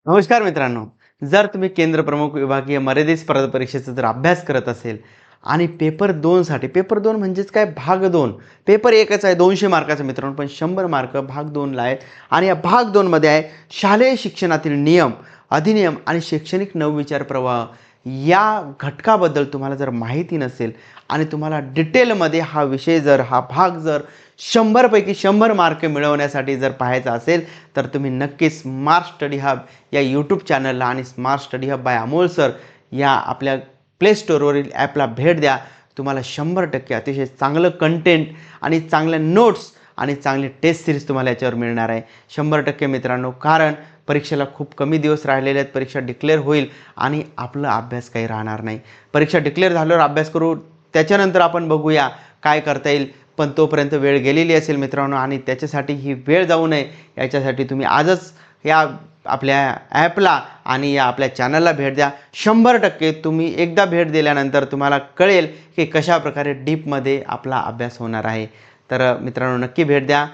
नमस्कार मित्रांनो. जर तुम्ही केंद्र प्रमुख विभागीय मर्यादित स्पर्धा परीक्षेचा जर अभ्यास करत असेल आणि पेपर 2 साठी पेपर 2 म्हणजेच काय भाग 2. पेपर एकच आहे 200 मार्काचा मित्रांनो, पण 100 मार्क भाग 2 ला आहेत आणि या भाग 2 मध्ये आहे शालेय शिक्षणातील नियम, अधिनियम आणि शैक्षणिक नवविचार प्रवाह. या घटकाबद्दल तुम्हाला जर माहिती नसेल आणि तुम्हाला डिटेलमध्ये हा विषय जर हा भाग जर 100 पैकी 100 मार्क मिळवण्यासाठी जर पाहायचा असेल तर तुम्ही नक्कीच स्मार्ट स्टडी हब या यूट्यूब चॅनलला आणि smart study hub by Amol sir या आपल्या प्ले स्टोअरवरील ॲपला भेट द्या. तुम्हाला 100% अतिशय चांगलं कंटेंट आणि चांगल्या नोट्स आणि चांगली टेस्ट सिरीज तुम्हाला याच्यावर मिळणार आहे 100% मित्रांनो. कारण परीक्षेला खूप कमी दिवस राहिलेले आहेत. परीक्षा डिक्लेअर होईल आणि आपला अभ्यास काही राहणार नाही. परीक्षा डिक्लेअर झाल्यावर अभ्यास करू, त्याच्यानंतर आपण बघूया काय करता येईल. पण तोपर्यंत वेळ गेलेली असेल मित्रांनो आणि त्याच्यासाठी ही वेळ जाऊ नये याच्यासाठी तुम्ही आजच या आपल्या ॲपला आणि या आपल्या चॅनलला भेट द्या. 100% तुम्ही एकदा भेट दिल्यानंतर तुम्हाला कळेल की कशाप्रकारे डीपमध्ये आपला अभ्यास होणार आहे. तर मित्रांनो नक्की भेट द्या.